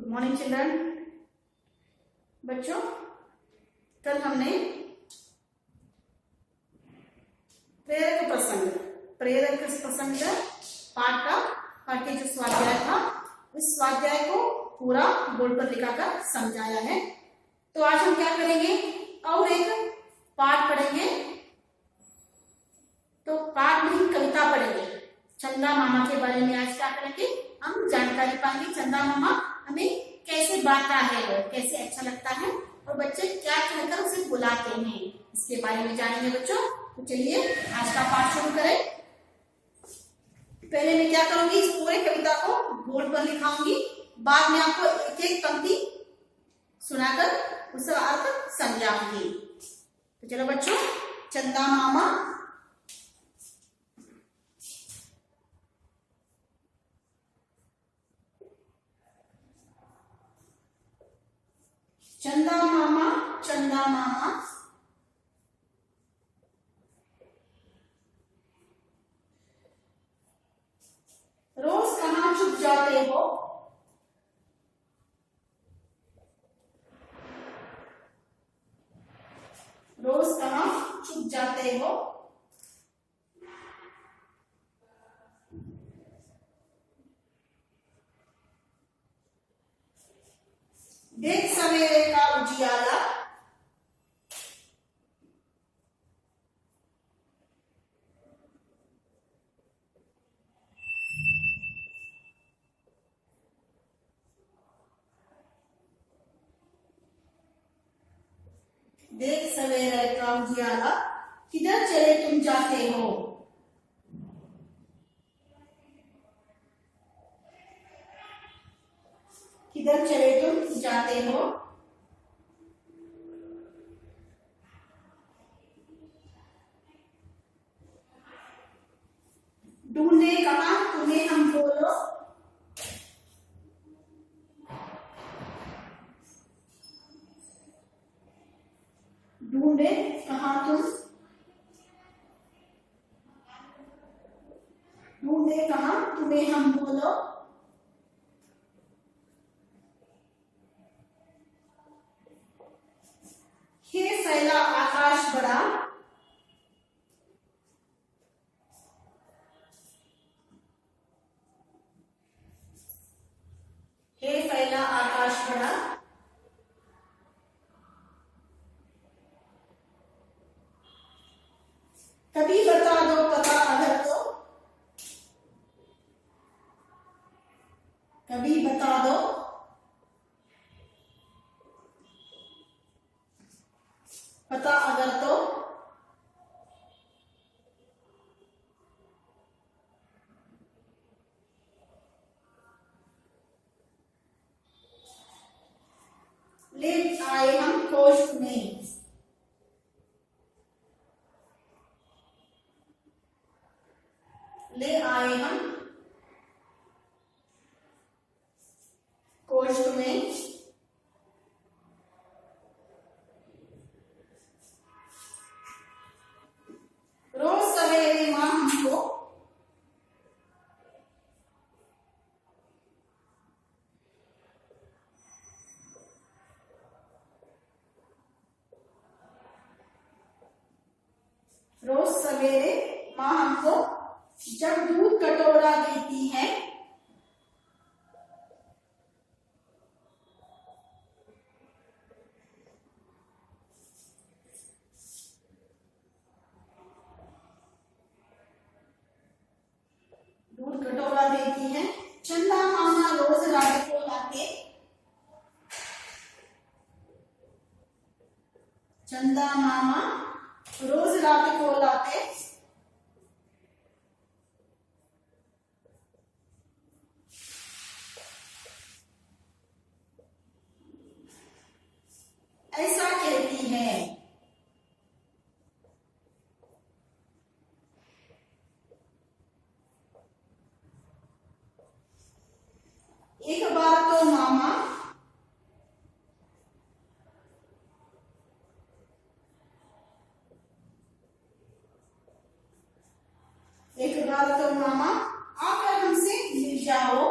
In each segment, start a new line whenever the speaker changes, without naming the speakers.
Good morning children. बच्चों, कल हमने प्रेरक प्रसंग पाठ के जो स्वाध्याय था उस स्वाध्याय को पूरा बोर्ड पर लिखाकर समझाया है। तो आज हम क्या करेंगे, और एक पाठ पढ़ेंगे। तो पाठ में हम कविता पढ़ेंगे। चंदा मामा के बारे में आज क्या करेंगे, हम जानकारी पाएंगे। चंदा मामा हमें कैसे बांटता है, वो कैसे अच्छा लगता है और बच्चे क्या कहकर उसे बुलाते हैं, इसके बारे में जानेंगे बच्चों। तो चलिए आज का पाठ शुरू करें। पहले मैं क्या करूंगी, इस पूरे कविता को बोर्ड पर लिखाऊंगी, बाद में आपको एक एक पंक्ति सुनाकर उसका अर्थ समझाऊंगी। तो चलो बच्चों, चंदा मामा। चंदा मामा, चंदा मामा, रोज कहाँ छुप जाते हो, रोज कहाँ छुप जाते हो, देख सवेरे का उजियाला, देख सवेरे का उजियाला, किधर चले तुम जाते हो, किधर चले तुम जाते हो, ढूंढे कहाँ तुम्हें हम बोलो, ढूंढे कहाँ तुम, ढूंढे कहाँ तुम्हें हम बोलो, हे फैला आकाश बड़ा, हे फैला आकाश बड़ा, कभी बता दो पता अगर तो, कभी बता दो पता अगर तो, ले आए हम खोज में, ले आए हम कोष्ठ में, रोज सवेरे माँ हमको, रोज सवेरे माँ हमको जब दूध कटोरा देती है, दूध कटोरा देती है, चंदा मामा रोज रात को लाते, चंदा मामा रोज रात को लाते, ऐसा कहती है, एक बार तो मामा, एक बार तो मामा आकर हमसे मिल जाओ,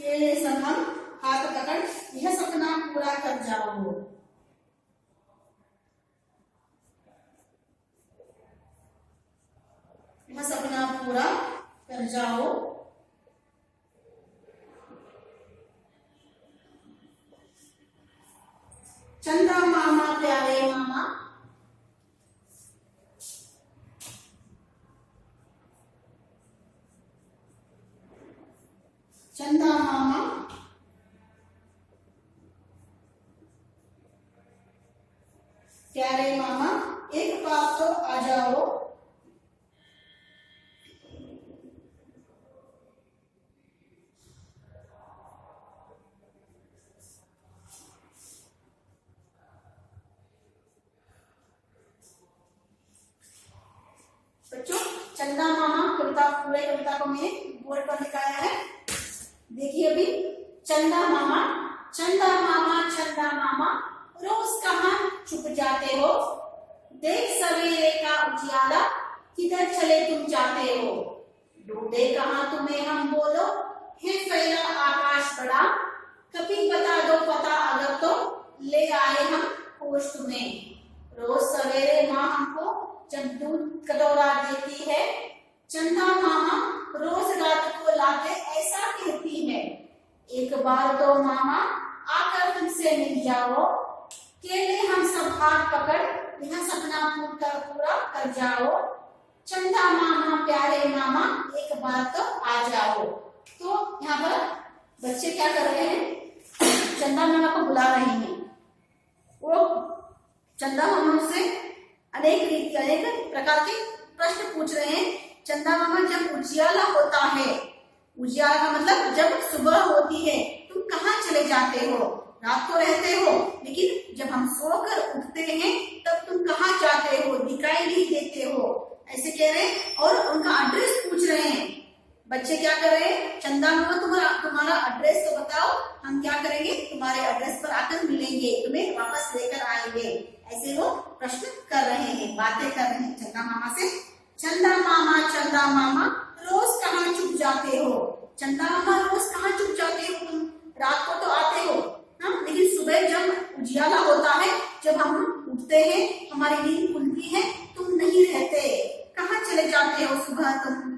ये सब हम हाथ पकड़ यह सपना पूरा कर जाओ। यह सपना पूरा कर जाओ। चंदा मामा प्यारे मामा, चंदा मामा प्यारे मामा, एक बार तो आ जाओ। बच्चों, चंदा मामा कविता, पूरे कविता को मैंने बोर्ड पर लिखाया है। देखिए अभी, चंदा मामा, चंदा मामा, चंदा मामा, रोज कहाँ छुप जाते हो? देख सवेरे का उजियारा, किधर चले तुम जाते हो? ढूंढे कहाँ तुम्हें हम, बोलो है फैला आकाश बड़ा। कभी बता दो पता अगर तो, ले आए हम खोज तुम्हें। रोज सवेरे माँ हमको जब दूध कटोरा देती है, चंदा मामा रोज रात को लाके ऐसा कहती है। एक बार तो मामा आकर तुमसे मिल जाओ, केले हम सब हाथ पकड़ यह सपना पूरा कर जाओ। चंदा मामा प्यारे मामा, एक बार तो आ जाओ। तो यहाँ पर बच्चे क्या कर रहे हैं? चंदा मामा को बुला रहे हैं। वो चंदा मामा से अनेक प्रकार के प्रश्न पूछ रहे हैं। चंदा मामा, जब उजियाला होता है, उजियाला का मतलब जब सुबह होती है, तुम कहाँ चले जाते हो? रात को रहते हो, लेकिन जब हम सोकर उठते हैं तब तुम कहाँ जाते हो? दिखाई नहीं देते हो, ऐसे कह रहे हैं। और उनका एड्रेस पूछ रहे हैं। बच्चे क्या कर रहे हैं? चंदा मामा तुम्हारा एड्रेस तो बताओ, हम क्या करेंगे? तुम्हारे एड्रेस पर आकर मिलेंगे, तुम्हें वापस लेकर आएंगे। ऐसे वो प्रश्न कर रहे हैं, बातें कर रहे हैं चंदा मामा से। चंदा मामा, रोज कहाँ छुप जाते हो? चंदा मामा, रोज कहाँ छुप जाते हो तुम? रात को तो आते हो ना, लेकिन सुबह जब उजियाला होता है, जब हम उठते हैं, हमारी नींद खुलती है, तुम नहीं रहते, कहाँ चले जाते हो सुबह तुम?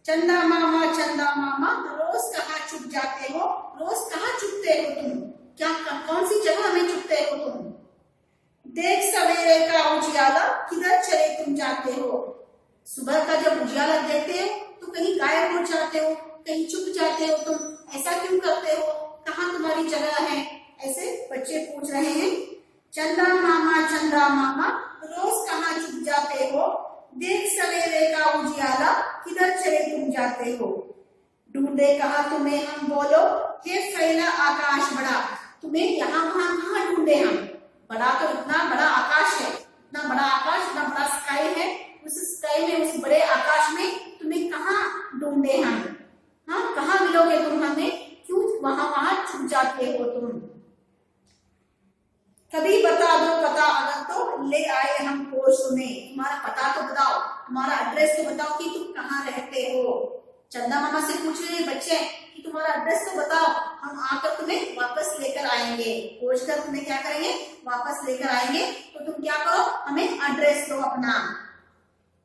चंदा मामा, रोज कहाँ छुप जाते हो? रोज कहाँ छुपते हो तुम? क्या कौन सी जगह में छुपते हो तुम? देख सवेरे का उजियाला, किधर चले तुम जाते हो? सुबह का जब उजियाला देखते हो तो कहीं गायब हो जाते हो, कहीं छुप जाते हो तुम, ऐसा क्यों करते हो? कहाँ तुम्हारी जगह है? ऐसे बच्चे पूछ रहे हैं। चंदा मामा, रोज कहाँ छुप जाते हो? देख सवेरे का उजियाला, किधर चले तुम जाते हो? ढूंढे कहाँ तुम्हें हम, बोलो ये फैला आकाश बड़ा। तुम्हें यहाँ वहाँ कहाँ ढूंढे हम? बड़ा तो इतना बड़ा आकाश है, इतना बड़ा आकाश, इतना बड़ा स्काई है, उस स्काई में, उस बड़े आकाश में तुम्हें कहाँ ढूंढे हम? हाँ, कहाँ मिलोगे तुम हमें? क्यों वहां छुप जाते हो तुम? कभी बता दो पता अगर तो, ले आए हम खोज तुम्हें। तुम्हारा पता तो बताओ, तुम्हारा एड्रेस तो बताओ कि तुम कहाँ रहते हो। चंदा मामा से पूछ रहे हैं बच्चे कि तुम्हारा एड्रेस तो बताओ, हम आकर तुम्हें वापस लेकर आएंगे। खोज कर तुम्हें क्या करेंगे? वापस लेकर आएंगे। तो तुम क्या करो? हमें एड्रेस दो अपना।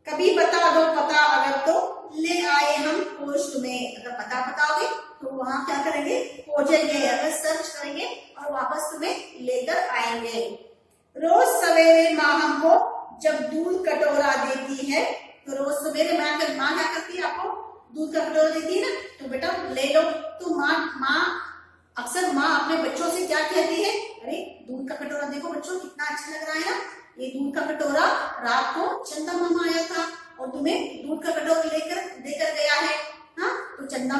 कभी बता दो पता अगर तो, ले आए हम खोज तुम्हें। अगर पता बताओगे तो वहां क्या करेंगे? खोजेंगे, अगर सर्च करेंगे और वापस तुम्हें लेकर आएंगे। रोज सवेरे माँ हमको जब दूध कटोरा देती है, तो रोज सवेरे माँ क्या करती है? आपको दूध का कटोरा देती है ना, तो बेटा ले लो। तो माँ अक्सर माँ अपने बच्चों से क्या कहती है? अरे दूध का कटोरा देखो बच्चों, कितना अच्छा लग रहा है ना, ये दूध का कटोरा रात को चंदा मामा आया था और तुम्हें दूध का कटोरा देकर गया है। हाँ, तो चंदा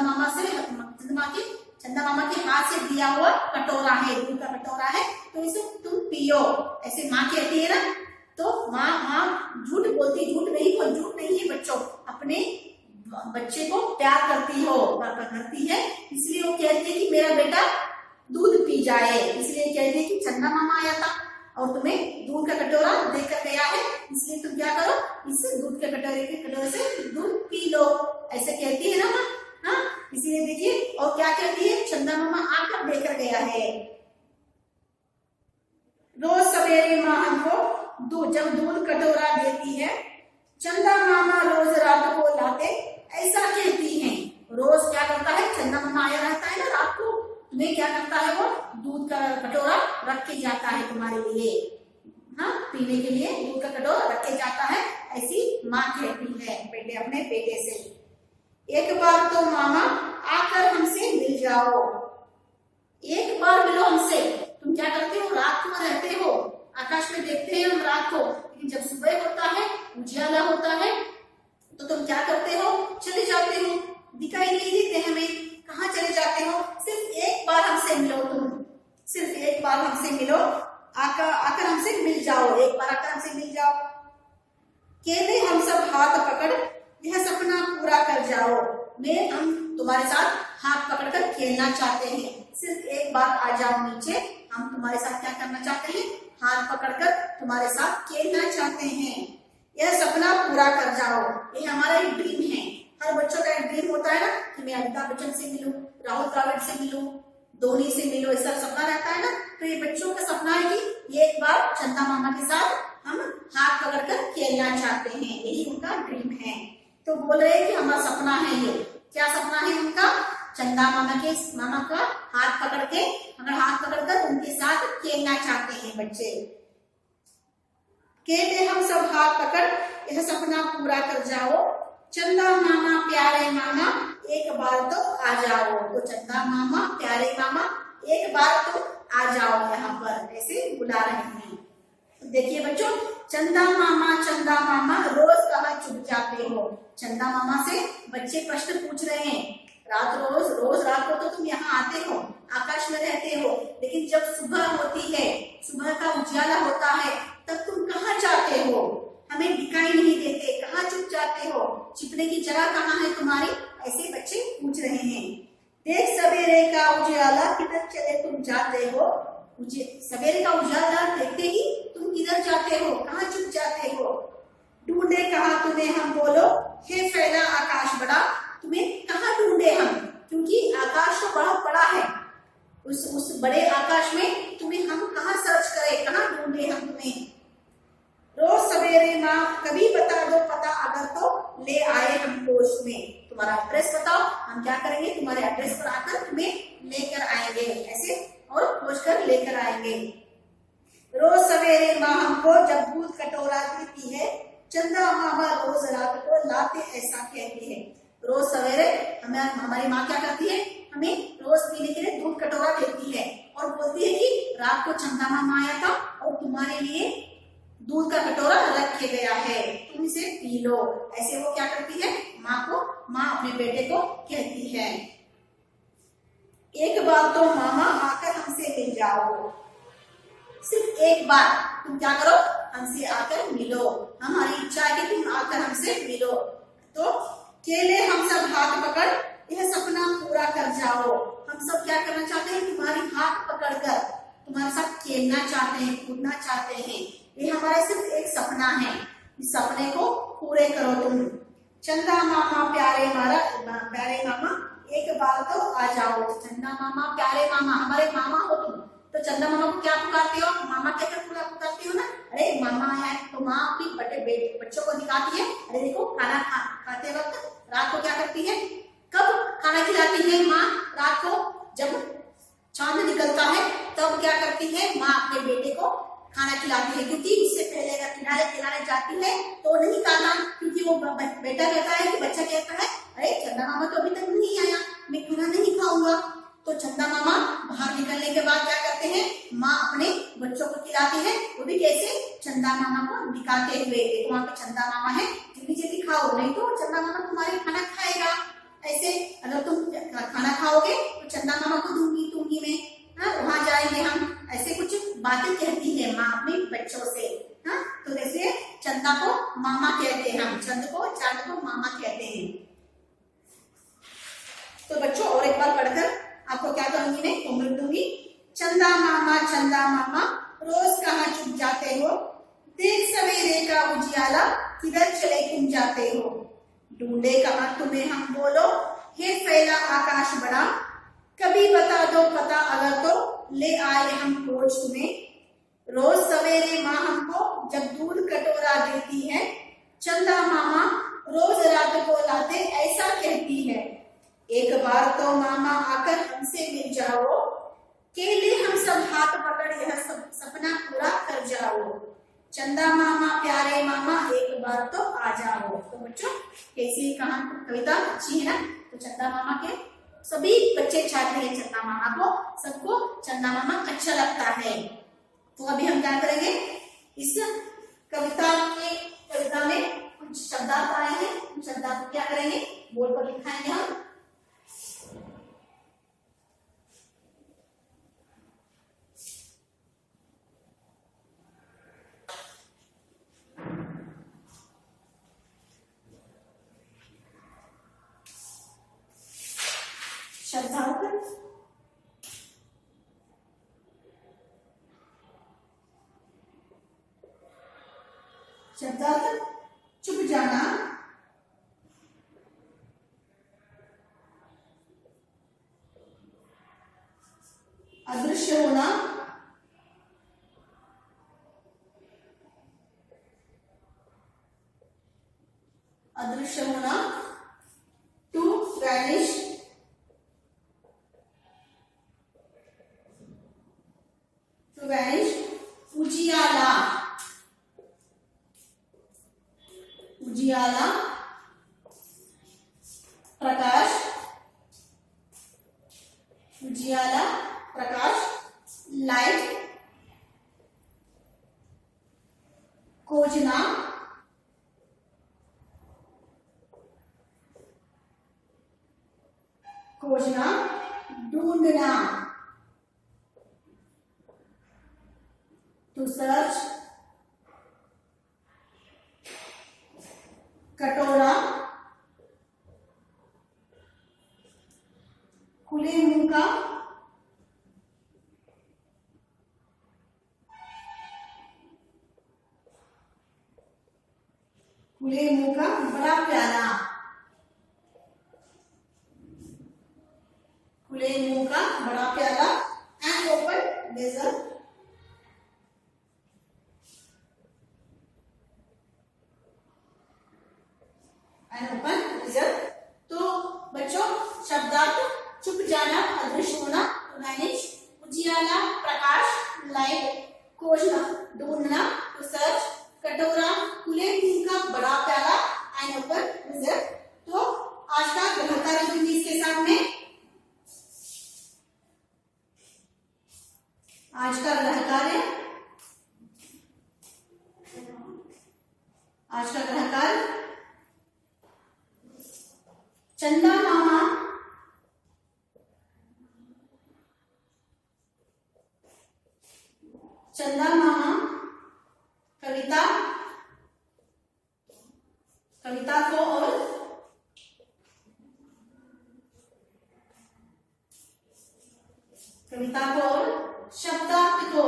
मामा के हाथ से दिया हुआ कटोरा है, दूध का कटोरा है, तो इसे तुम पियो, ऐसे माँ कहती है ना। तो माँ झूठ बोलती, झूठ नहीं है बच्चों, अपने बच्चे को प्यार करती है, इसलिए वो कहती है कि मेरा बेटा दूध पी जाए, इसलिए कहती है कि चंदा मामा आया था और तुम्हें दूध का कटोरा देकर गया है, इसलिए तुम क्या करो? इस दूध के कटोरे से दूध पी लो, ऐसे कहती है ना माँ। हाँ, इसीलिए देखिए, और क्या कहती है? है। रोज सवेरे माँ हमको जब दूध कटोरा देती है, चंदा मामा रोज रात को लाते ऐसा कहती हैं। रोज क्या करता है, चंदा मामा आया रहता है ना रात को, तुम्हें क्या करता है, वो दूध का कटोरा रख के जाता है तुम्हारे लिए, हाँ पीने के लिए दूध का कटोरा रख के जाता है, ऐसी माँ कहती है बेटे अपने बेटे से। एक बार तो मामा आकर हमसे मिल जाओ, एक बार मिलो हमसे। तुम क्या करते हो, रात को रहते हो, आकाश में देखते हैं हम रात को, लेकिन जब सुबह होता है, उजियाला होता है, तो तुम क्या करते हो, चले जाते हो, दिखाई नहीं देते हमें, कहाँ चले जाते हो। सिर्फ एक बार हमसे मिलो, तुम सिर्फ एक बार हमसे मिलो, आकर हमसे मिल जाओ, एक बार आकर हमसे मिल जाओ। कहते हम सब हाथ पकड़ यह सपना पूरा कर जाओ, हम तुम्हारे साथ हाथ पकड़कर खेलना चाहते हैं। सिर्फ एक बार आ जाओ नीचे, हम तुम्हारे साथ क्या करना चाहते हैं, हाथ पकड़कर तुम्हारे साथ खेलना चाहते हैं। यह सपना पूरा कर जाओ, ये हमारा एक ड्रीम है। हर बच्चों का एक ड्रीम होता है ना कि मैं अमिताभ बच्चन से मिलूं, राहुल द्रविड़ से मिलूं, धोनी से मिलूं, ऐसा सपना रहता है ना। तो ये बच्चों का सपना है कि एक बार चंदा मामा के साथ हम हाथ पकड़कर खेलना चाहते हैं, यही उनका ड्रीम है। तो बोल रहे हैं कि हमारा सपना है ये। क्या सपना है उनका, चंदा मामा का हाथ पकड़ के, अगर हाथ पकड़कर उनके साथ खेलना चाहते हैं बच्चे। कहते हम सब हाथ पकड़ यह सपना पूरा कर जाओ, चंदा मामा प्यारे मामा एक बार तो आ जाओ। तो चंदा मामा प्यारे मामा एक बार तो आ जाओ यहाँ पर, ऐसे बुला रहे हैं। तो देखिए बच्चों, चंदा मामा रोज कहाँ छुप जाते हो। चंदा मामा से बच्चे प्रश्न पूछ रहे हैं। रोज रात को तो तुम यहाँ आते हो, आकाश में रहते हो, लेकिन जब सुबह होती है, सुबह का उजाला होता है, तब तुम कहाँ जाते हो, हमें दिखाई नहीं देते, कहाँ छुप जाते हो, छिपने की जगह कहाँ है तुम्हारी, ऐसे बच्चे पूछ रहे हैं। देख सवेरे का उजाला किधर चले तुम जाते हो, सवेरे का उजाला देखते ही तुम किधर जाते हो, कहाँ छुप जाते हो। ढूंढे कहाँ तुम्हें हम, बोलो हे फैला आकाश बड़ा, तुम्हें कहाँ ढूंढे हम, क्योंकि आकाश तो बहुत बड़ा है, उस बड़े आकाश में तुम्हें हम कहाँ सर्च करें, कहाँ ढूंढे हम तुम्हें। रोज सवेरे माँ कभी बता दो पता, अगर तो ले आए हम पोस्ट में, तुम्हारा एड्रेस बताओ, हम क्या करेंगे, तुम्हारे एड्रेस पर आकर तुम्हें लेकर आएंगे, ऐसे और खोज कर लेकर आएंगे। रोज सवेरे माँ हमको जब दूध कटोरा देती है, चंदा मामा रोज रात को लाते ऐसा कहती है। रोज सवेरे हमारी माँ क्या करती है, हमें रोज पीने के लिए दूध कटोरा देती है और बोलती है कि रात को चंदा मामा आया था और तुम्हारे लिए दूध का कटोरा रखे गया है, तुम इसे पी लो, ऐसे वो क्या करती है, माँ अपने बेटे को कहती है। एक बार तो मामा आकर हमसे मिल जाओ, सिर्फ एक बार तुम क्या करो, हमसे आकर मिलो, हमारी इच्छा है कि तुम आकर हमसे मिलो। तो केले हम सब हाथ पकड़ यह सपना पूरा कर जाओ, हम सब क्या करना चाहते हैं, तुम्हारी हाथ पकड़कर तुम्हारे साथ खेलना चाहते हैं, कूदना चाहते हैं, ये हमारा सिर्फ एक सपना है, इस सपने को पूरे करो तुम। चंदा मामा प्यारे मामा एक बार तो आ जाओ। चंदा मामा प्यारे मामा, हमारे मामा हो तुम, तो चंदा मामा को क्या पुकारते हो, मामा कहकर पूरा पुकारती हो ना। अरे मामा आया है, तो माँ अपनी बच्चों को दिखाती है, अरे देखो खाना खाते वक्त रात को क्या करती है, कब खाना खिलाती है माँ, रात को जब चांद निकलता है तब क्या करती है माँ अपने बेटे को खाना खिलाती है, क्योंकि उससे पहले अगर खिलाने जाती है तो नहीं खाता, क्योंकि वो बेटा कहता है कि बच्चा कहता है अरे चंदा मामा तो अभी तक नहीं आया, मैं खाना नहीं खाऊंगा। तो चंदा मामा बाहर निकलने के बाद क्या करते हैं, माँ अपने बच्चों को खिलाती है, वो भी कैसे, चंदा मामा को दिखाते हुए, देखो वहाँ पे चंदा मामा है, जल्दी जल्दी खाओ, नहीं तो चंदा मामा तुम्हारे खाना खाएगा। ऐसे अगर तुम खाना खाओगे तो चंदा मामा को दूंगी मैं, हाँ वहां जाएंगे हम, ऐसे कुछ बातें कहती है माँ अपने बच्चों से। हाँ तो जैसे चंदा को मामा कहते हैं, हम चांद को मामा कहते हैं। तो बच्चों और एक बार पढ़कर आपको क्या करूंगी मैं, होमवर्क दूंगी। चंदा मामा रोज कहाँ छुप जाते हो, देख सवेरे का उजियाला किधर चले तुम जाते हो। ढूंढे कहाँ तुम्हें हम, बोलो हे फैला आकाश बड़ा, कभी बता दो पता अगर तो ले आए हम खोज तुम्हें। रोज सवेरे माँ हमको जब दूध कटोरा देती है, चंदा मामा रोज रात को लाते ऐसा कहती है। एक बार तो मामा आकर हमसे मिल जाओ, केले हम सब हाथ पकड़ यह सब सपना पूरा कर जाओ। चंदा मामा प्यारे मामा एक बार तो आ जाओ। तो बच्चों कैसी कहानी कविता अच्छी है ना। तो चंदा मामा के सभी बच्चे चाहते हैं चंदा मामा को, सबको चंदा मामा अच्छा लगता है। तो अभी हम क्या करेंगे, इस कविता में कुछ शब्दार्थ आए हैं, उन शब्दार्थ क्या करेंगे बोर्ड पर लिखाएंगे हम। शब्दार्थ शब्दार्थ चुप जाना, अदृश्य होना, अदृश्य होना, टू वैनिश, टू वैनिश, उजियाला, उजियाला, प्रकाश, उजियाला प्रकाश, लाइट, खोजना, खोजना, ढूंढना, टू सर्च, कटोरा, खुले मुंह का, खुले मुंह का बड़ा प्याला, खुले मुंह का बड़ा प्याला, and open desert, and open desert. तो बच्चों शब्दार्थ चुप जाना, अदृश्य होना, वैनिश, उजियाला प्रकाश, लाइट, खोजना, ढूंढना, टू सर्च, कटोरा, खुले मुंह का बड़ा प्याला, एंड ओपन डेजर्ट। तो आज का गृह कार्य करेंगे इसके सामने। आज का गृह कार्य, आज का गृह कार्य, चंदा मामा चंदा मामा कविता, कविता को और कविता को और शब्दार्थ को,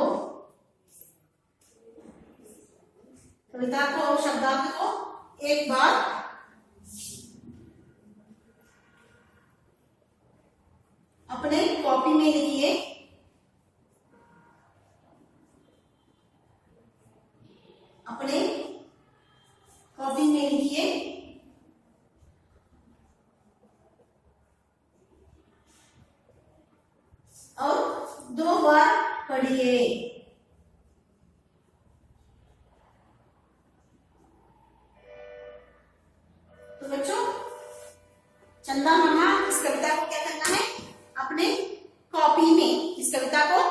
कविता को और शब्दार्थ को एक बार अपने कॉपी में लिखिए। अपने कॉपी में लिखिए और 2 बार पढ़िए। तो बच्चों चंदा मामा इस कविता को क्या करना है, अपने कॉपी में, इस कविता को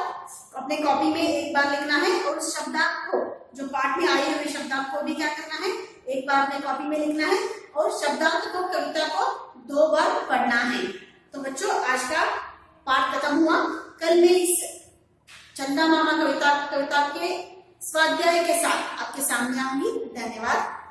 अपने कॉपी में एक बार लिखना है और उस शब्दार्थ को, जो पाठ में आए हुए शब्दार्थ को भी क्या करना है, एक बार अपने कॉपी में लिखना है और शब्दार्थ को, कविता को 2 बार पढ़ना है। तो बच्चों आज का पाठ खत्म हुआ। कल मैं इस चंदा मामा कविता के स्वाध्याय के साथ आपके सामने आऊंगी। धन्यवाद।